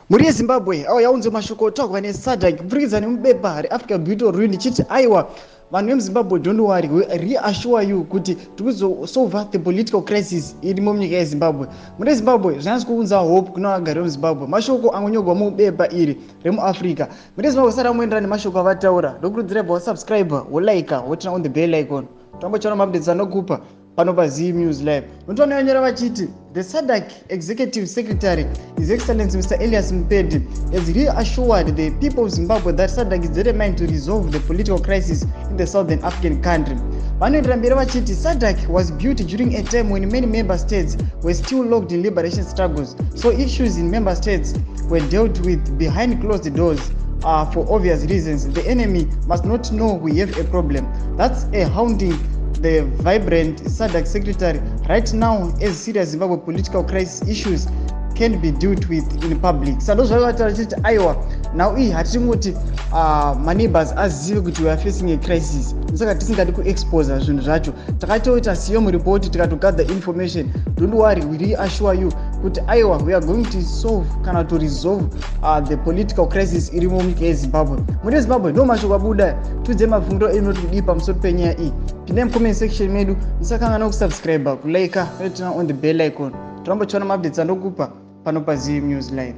Muri Zimbabwe yaunze mashoko otagwa neSADC kupfurikidza nemubepa reAfrica Beauty Ruin chiti aiwa vanhu vemuZimbabwe don't worry, we reassure you kuti tikuzosolve the political crisis irimo munyika yeZimbabwe. Muri Zimbabwe zvanzi kuunza hope kuna vagari vemuZimbabwe. Mashoko anonyogwa mubepa iri remuAfrica. Muri Zimbabwe sara muendera nemashoko avataura. Ndokurudzira kuti wasubscribe, wolike, woturn on the bell icon. Tambochana mabudets anokupa pano paZim News Live. Ndotononyora vachiti the SADC Executive Secretary, His Excellency Mr. Elias Mpedi, has reassured the people of Zimbabwe that SADC is determined to resolve the political crisis in the southern African country. Vanoenderamberi vachiti SADC was built during a time when many member states were still locked in liberation struggles, so issues in member states were dealt with behind closed doors. For obvious reasons, the enemy must not know we have a problem. That's a hounding the vibrant SADC secretary right now, as serious Zimbabwe political crisis issues can be dealt with in public. So those are aiwa now hatingoti my neighbors azive kuti we are facing a crisis. Saka tisingadi kuexpose zvinhu zvacho. Takatoita siyo report tikatogather information. Don't worry, we reassure you kuti aiwa we are going to solve kana to resolve the political crisis irimo munyika yeZimbabwe. Muri Zimbabwe ndo mashoko abuda tudze mabvunzo enoti kudi pamusoro penyaya iyi. Pinda mcomment section medu musakangana kusubscribe, kulike, turn on the bell icon. Tirambochiona mabudets anokupa pano paZim News Live.